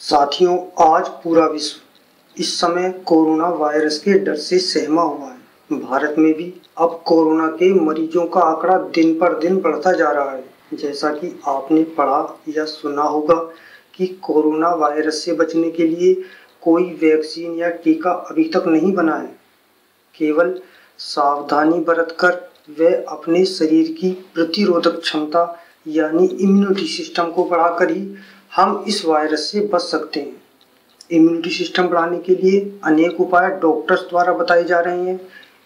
साथियों, आज पूरा विश्व इस समय कोरोना वायरस के डर से सहमा हुआ है। भारत में भी अब कोरोना के मरीजों का आंकड़ा दिन पर दिन बढ़ता जा रहा है। जैसा कि आपने पढ़ा या सुना होगा कि कोरोना वायरस से बचने के लिए कोई वैक्सीन या टीका अभी तक नहीं बना है। केवल सावधानी बरतकर वे अपने शरीर की प्रतिरोधक क्षमता यानी इम्यूनिटी सिस्टम को बढ़ाकर ही हम इस वायरस से बच सकते हैं। इम्यूनिटी सिस्टम बढ़ाने के लिए अनेक उपाय डॉक्टर्स द्वारा बताए जा रहे हैं।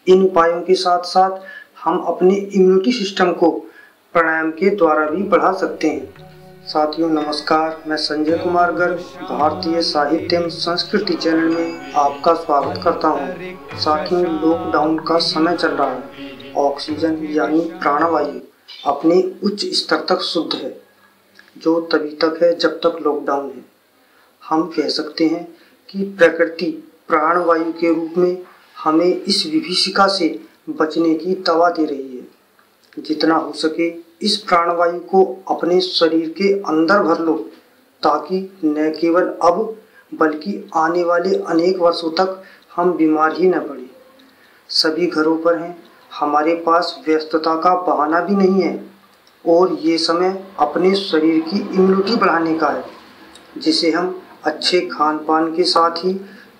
इन उपायों के साथ साथ हम अपने इम्यूनिटी सिस्टम को प्राणायाम के द्वारा भी बढ़ा सकते हैं। साथियों नमस्कार, मैं संजय कुमार गर्ग भारतीय साहित्य एवं संस्कृति चैनल में आपका स्वागत करता हूं। साथियों, लॉकडाउन का समय चल रहा है। ऑक्सीजन यानी प्राणवायु अपने उच्च स्तर तक शुद्ध है, जो तभी तक है जब तक लॉकडाउन है। हम कह सकते हैं कि प्रकृति प्राणवायु के रूप में हमें इस विभीषिका से बचने की दवा दे रही है। जितना हो सके इस प्राणवायु को अपने शरीर के अंदर भर लो, ताकि न केवल अब बल्कि आने वाले अनेक वर्षों तक हम बीमार ही न पड़े। सभी घरों पर हैं, हमारे पास व्यस्तता का बहाना भी नहीं है और ये समय अपने शरीर की इम्यूनिटी बढ़ाने का है, जिसे हम अच्छे खान पान के साथ ही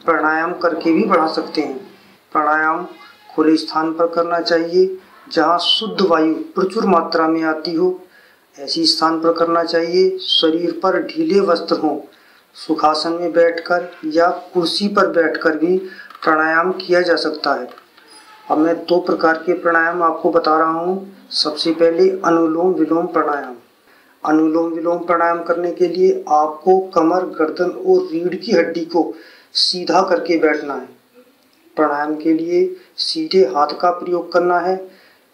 प्राणायाम करके भी बढ़ा सकते हैं। प्राणायाम खुले स्थान पर करना चाहिए, जहाँ शुद्ध वायु प्रचुर मात्रा में आती हो। ऐसी स्थान पर करना चाहिए शरीर पर ढीले वस्त्र हों। सुखासन में बैठकर या कुर्सी पर बैठकर भी प्राणायाम किया जा सकता है। अब मैं 2 प्रकार के प्राणायाम आपको बता रहा हूँ। सबसे पहले अनुलोम विलोम प्राणायाम। अनुलोम विलोम प्राणायाम करने के लिए आपको कमर, गर्दन और रीढ़ की हड्डी को सीधा करके बैठना है। प्राणायाम के लिए सीधे हाथ का प्रयोग करना है।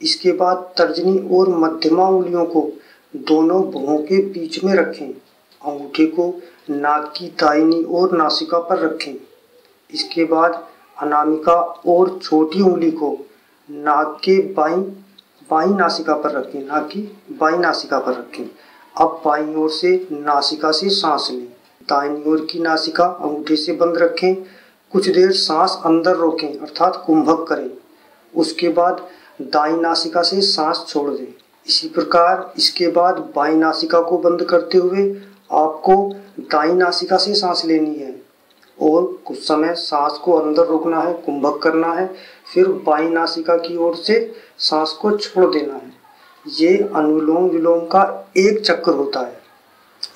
इसके बाद तर्जनी और मध्यमा उंगलियों को दोनों भुवों के बीच में रखें। अंगूठे को नाक की दाहिनी ओर नासिका पर रखें। इसके बाद अनामिका और छोटी उंगली को नाक के बाईं नासिका पर रखें, नाक की बाईं नासिका पर रखें। अब बाईं ओर से नासिका से सांस लें। दाहिनी ओर की नासिका अंगूठे से बंद रखें। कुछ देर सांस अंदर रोकें अर्थात कुंभक करें। उसके बाद दाईं नासिका से सांस छोड़ दें। इसी प्रकार इसके बाद बाईं नासिका को बंद करते हुए आपको दाईं नासिका से सांस लेनी है और कुछ समय सांस को अंदर रोकना है, कुंभक करना है, फिर बाईं नासिका की ओर से सांस को छोड़ देना है। ये अनुलोम विलोम का एक चक्र होता है,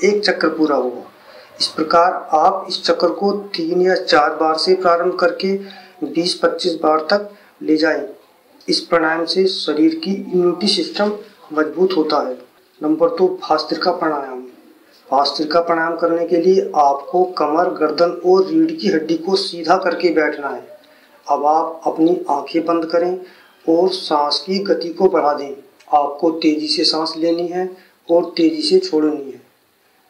एक चक्र पूरा होगा। इस प्रकार आप इस चक्र को 3 या 4 बार से प्रारंभ करके 20-25 बार तक ले जाएं। इस प्राणायाम से शरीर की इम्यूनिटी सिस्टम मजबूत होता है। नंबर 2, भस्त्रिका प्राणायाम। भस्त्रिका प्राणायाम करने के लिए आपको कमर, गर्दन और रीढ़ की हड्डी को सीधा करके बैठना है। अब आप अपनी आंखें बंद करें और सांस की गति को बढ़ा दें। आपको तेजी से सांस लेनी है और तेजी से छोड़नी है।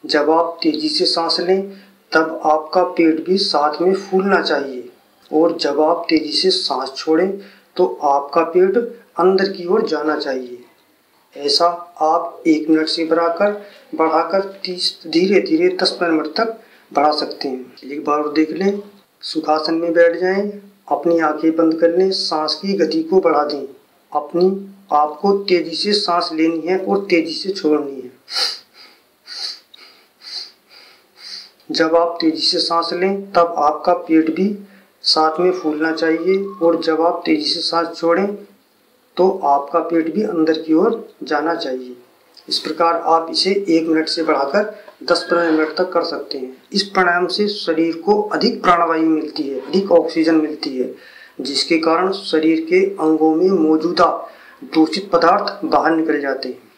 जब आप तेजी से सांस लें तब आपका पेट भी साथ में फूलना चाहिए और जब आप तेजी से सांस छोड़ें तो आपका पेट अंदर की ओर जाना चाहिए। ऐसा आप 1 मिनट से बढ़ाकर 30 धीरे धीरे 10 मिनट तक बढ़ा सकते हैं। एक बार और देख लें। सुखासन में बैठ जाएं, अपनी आंखें बंद कर लें, सांस की गति को बढ़ा दें। आपको तेजी से सांस लेनी है और तेजी से छोड़नी है। जब आप तेजी से सांस लें तब आपका पेट भी साथ में फूलना चाहिए और जब आप तेजी से सांस छोड़ें तो आपका पेट भी अंदर की ओर जाना चाहिए। इस प्रकार आप इसे 1 मिनट से बढ़ाकर 10-15 मिनट तक कर सकते हैं। इस प्राणायाम से शरीर को अधिक प्राणवायु मिलती है, अधिक ऑक्सीजन मिलती है, जिसके कारण शरीर के अंगों में मौजूदा दूषित पदार्थ बाहर निकल जाते हैं।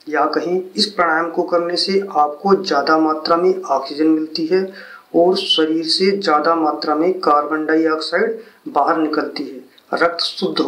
या कहीं इस प्राणायाम को करने से आपको ज़्यादा मात्रा में ऑक्सीजन मिलती है और शरीर से ज़्यादा मात्रा में कार्बन डाइऑक्साइड बाहर निकलती है। रक्त शुद्ध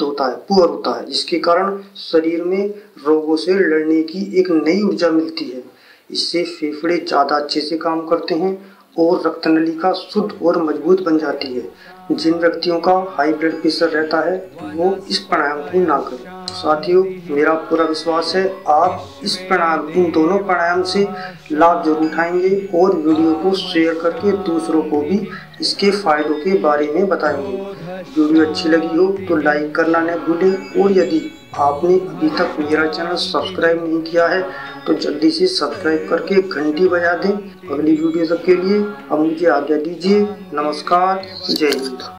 होता है, पुअर होता है, जिसके कारण शरीर में रोगों से लड़ने की एक नई ऊर्जा मिलती है। इससे फेफड़े ज़्यादा अच्छे से काम करते हैं और रक्तनलिका शुद्ध और मजबूत बन जाती है। जिन व्यक्तियों का हाई ब्लड प्रेशर रहता है वो इस प्राणायाम को ना करें। साथियों, मेरा पूरा विश्वास है आप इस प्राणायाम, इन दोनों प्राणायाम से लाभ जरूर उठाएंगे और वीडियो को शेयर करके दूसरों को भी इसके फायदों के बारे में बताएंगे। वीडियो अच्छी लगी हो तो लाइक करना न भूलें और यदि आपने अभी तक मेरा चैनल सब्सक्राइब नहीं किया है तो जल्दी से सब्सक्राइब करके घंटी बजा दें। अगली वीडियो तक के लिए अब मुझे आज्ञा दीजिए। नमस्कार, जय हिंद।